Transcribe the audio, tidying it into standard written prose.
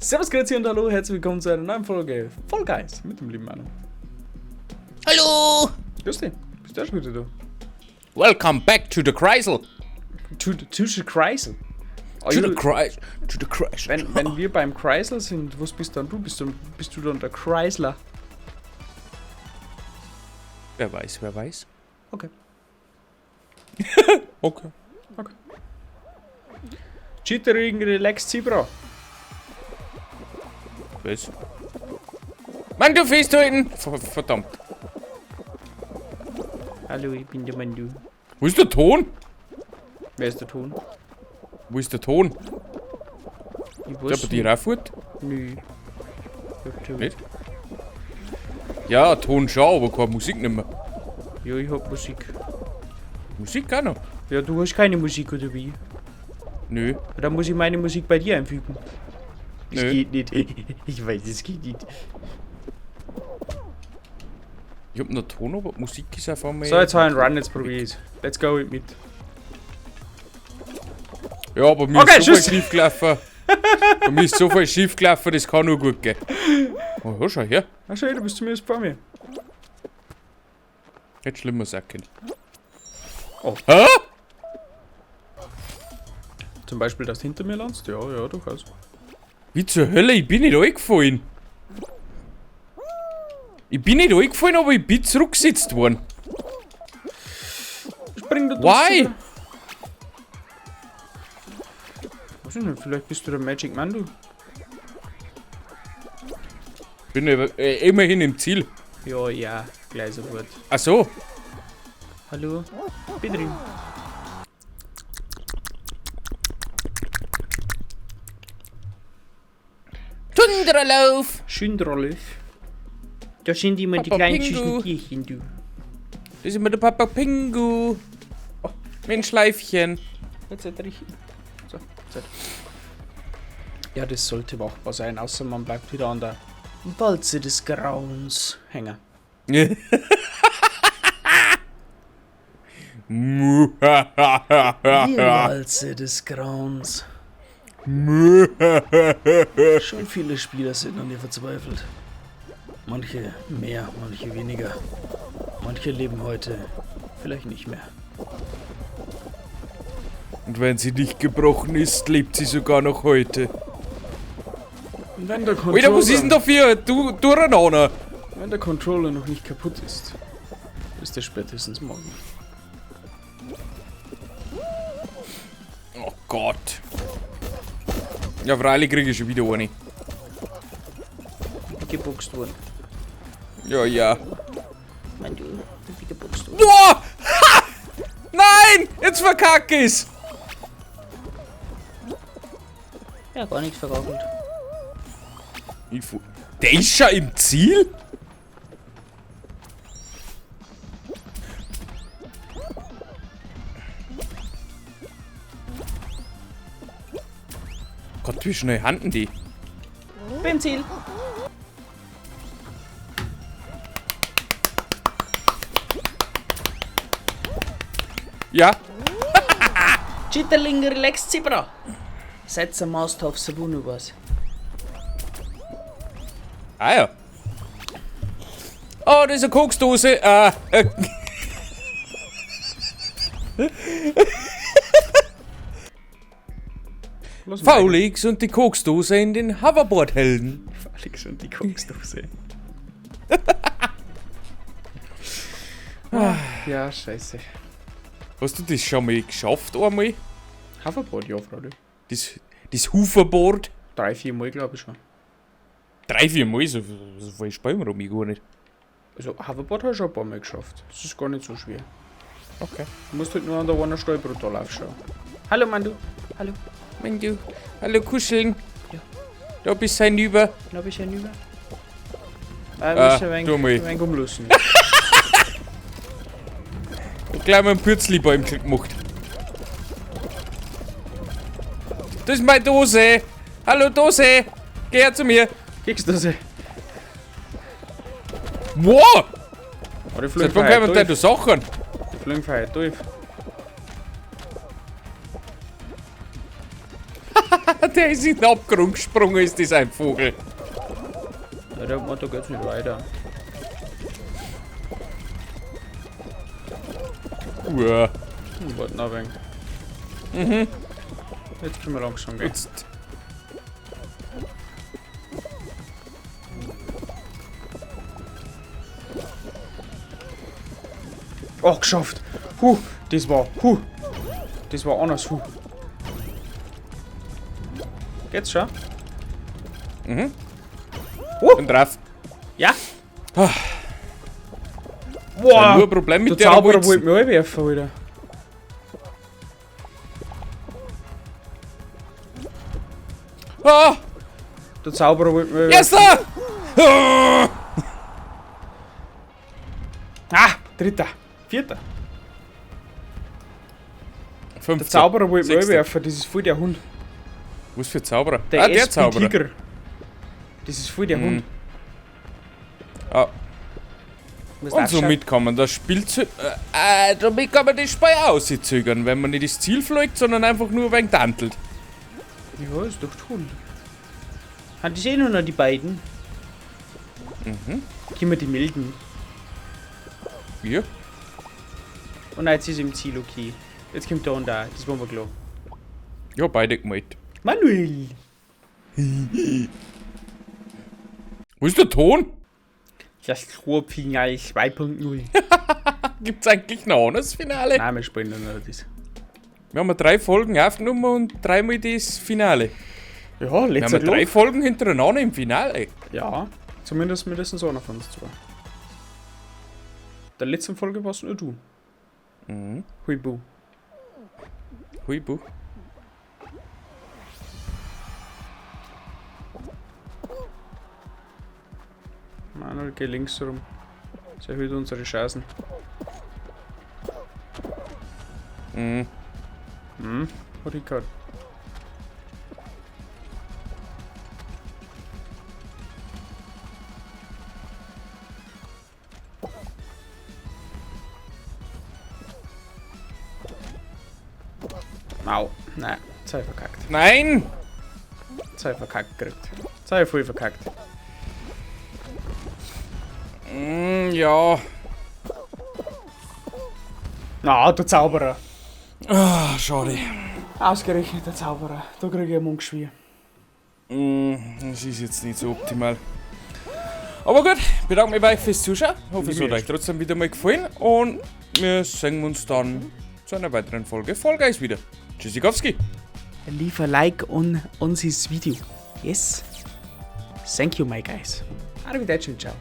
Servus, grüezi und hallo, herzlich willkommen zu einer neuen Folge Fall Guys mit dem lieben Manu. Hallo! Grüß dich, bist du auch schon wieder da? Welcome back to the Kreisel. To the Kreisel. To the Kreisel. To the Kreisel. Wenn wir beim Kreisel sind, was bist dann du? Bist du dann der Kreisler? Wer weiß, wer weiß. Okay. Okay. Chittering Relax Zebra. Was? Mann, du fährst da hinten! Verdammt. Hallo, ich bin der Mandu. Wo ist der Ton? Wer ist der Ton? Wo ist der Ton? Ich Der weiß bei dir auch fort? Nö. Nicht? Ja, Ton schon, aber keine Musik nicht mehr. Ja, ich hab Musik. Musik auch noch? Ja, du hast keine Musik, oder wie? Nö. Dann muss ich meine Musik bei dir einfügen. Das Nö. geht nicht. Ich weiß, das geht nicht. Ich hab noch Ton, aber Musik ist auf einmal... So, jetzt habe ich einen Run, jetzt probier ich's. Let's go mit. Ja, aber mir Okay, ist so tschüss. viel schief gelaufen. Bei mir ist so viel schief gelaufen, das kann nur gut gehen. Oh, ja, schau her. Ach schön, du bist zumindest vor mir. Hätte schlimmer sein können. Oh. Hä? Zum Beispiel, dass du hinter mir landest? Ja, durchaus. Wie zur Hölle? Ich bin nicht eingefallen. Ich bin nicht eingefallen, aber ich bin zurückgesetzt worden. Spring da Why? Weiß ich nicht, vielleicht bist du der Magic Man, du. Bin immerhin im Ziel. Ja, gleich sofort. Ach so. Hallo? Bin drin. Tundralauf. Schön Rolle. Da sind immer die Papa kleinen Pingu. süßen Tierchen, du. Das ist immer der Papa Pingu. Oh, mit dem Schleifchen. Jetzt hat er richtig. So, Zeit. Ja, das sollte machbar sein, außer man bleibt wieder an der Walze des Grauens hängen. Die Walze des Grauens. Schon viele Spieler sind an ihr verzweifelt. Manche mehr, manche weniger. Manche leben heute vielleicht nicht mehr. Und wenn sie nicht gebrochen ist, lebt sie sogar noch heute. Und wenn der Alter, was ist denn da für Durcheinander? Wenn der Controller noch nicht kaputt ist, ist er spätestens morgen. Oh Gott. Ja, freilich kriege ich schon wieder eine. Geboxt worden. Ja. Mein du, wie geboxt worden. Boah! Ha! Nein! Jetzt verkacke ich's! Ja, gar nichts vergackelt. Der ist schon im Ziel? Gott, wie schnell handen die? Beim Ziel. Ja. Chitterling Relax Zebra. Setz a Mast auf Sabunu was. Ah ja. Oh, das ist eine Koksdose. Faulix und die Koksdose in den Hoverboard-Helden. Alex und die Koksdose. Ja, scheiße. Hast du das schon mal geschafft einmal? Hoverboard, ja, Frau. Das Hoverboard? 3-4 Mal, glaube ich schon. 3-4 Mal, so viel spielen wir um gar nicht. Also, Hoverboard habe ich schon ein paar Mal geschafft. Das ist gar nicht so schwer. Okay. Du musst halt nur an der einen Stelle brutal aufschauen. Hallo, Mandu. Hallo. Mein du, hallo Kuscheln. Ja. Da bist du hinüber. Na, bist du hinüber? du mal. Ein wenig umlassen. Gleich mal einen Pürzli-Bäum gemacht. Das ist meine Dose. Hallo Dose. Geh her zu mir. Keksdose. Wow. Oh, die Seit fliegen wann kommen verheilt denn da durch. Sachen? Die fliegen verheilt durch. Der ist in den Abgrund gesprungen, ist das ein Vogel. Ja, der Motto geht's nicht weiter. Uah. Warte noch ein wenig. Jetzt können wir langsam gehen. Jetzt. Oh, geschafft. Das war anders. Geht's schon? Bin drauf. Ja. Ah. Wow. Nur ein Problem mit Der der Zauberer Wurzel. wollte mich anwerfen, Alter. Ah! Der Zauberer wollte mich Yes, anwerfen. sir! Ah! Ah, dritter. Vierter. Der Fünfter. Zauberer wollte mich Sechster. anwerfen. Das ist voll der Hund. Was für Zauberer? Der der Zauberer. Tiger. Das ist voll der Hund. Ah. Was Und darfst du? somit kann man das Spielzeug. Damit kann man das Spiel auszögern, wenn man nicht das Ziel fliegt, sondern einfach nur ein wenig tantelt. Ja, ist doch toll. Hat ich eh nur noch die beiden. Können wir die melden. Ja. Und jetzt ist im Ziel okay. Jetzt kommt der und da. Das war mir klar. Ja, beide gemeldet. Manuel! Wo ist der Ton? Das Clubfinale 2.0. Gibt's eigentlich noch ein anderes Finale? Nein, wir spielen noch das. Wir haben 3 Folgen aufgenommen und 3-mal das Finale. Ja, Wir haben letzter 3 Folgen hintereinander im Finale. Ja, zumindest mindestens einer von uns zwei. Der letzten Folge warst nur du. Huibu. Huibu. Manuel, geh links rum. Das erhöht unsere Chancen. Rickard. Au. Nein, zwei verkackt. Nein! Zwei verkackt gekriegt. Zwei voll verkackt. Ja. Na, der Zauberer. Ah, schade. Ausgerechnet der Zauberer. Da kriege ich einen Mundgeschwür. Das ist jetzt nicht so optimal. Aber gut, bedanke mich bei euch fürs Zuschauen. Hoffe, es hat euch trotzdem wieder mal gefallen. Und wir sehen uns dann zu einer weiteren Folge Fall Guys wieder. Tschüssikowski. Leave a like on this video. Yes. Thank you, my guys. Arrivederci, ciao.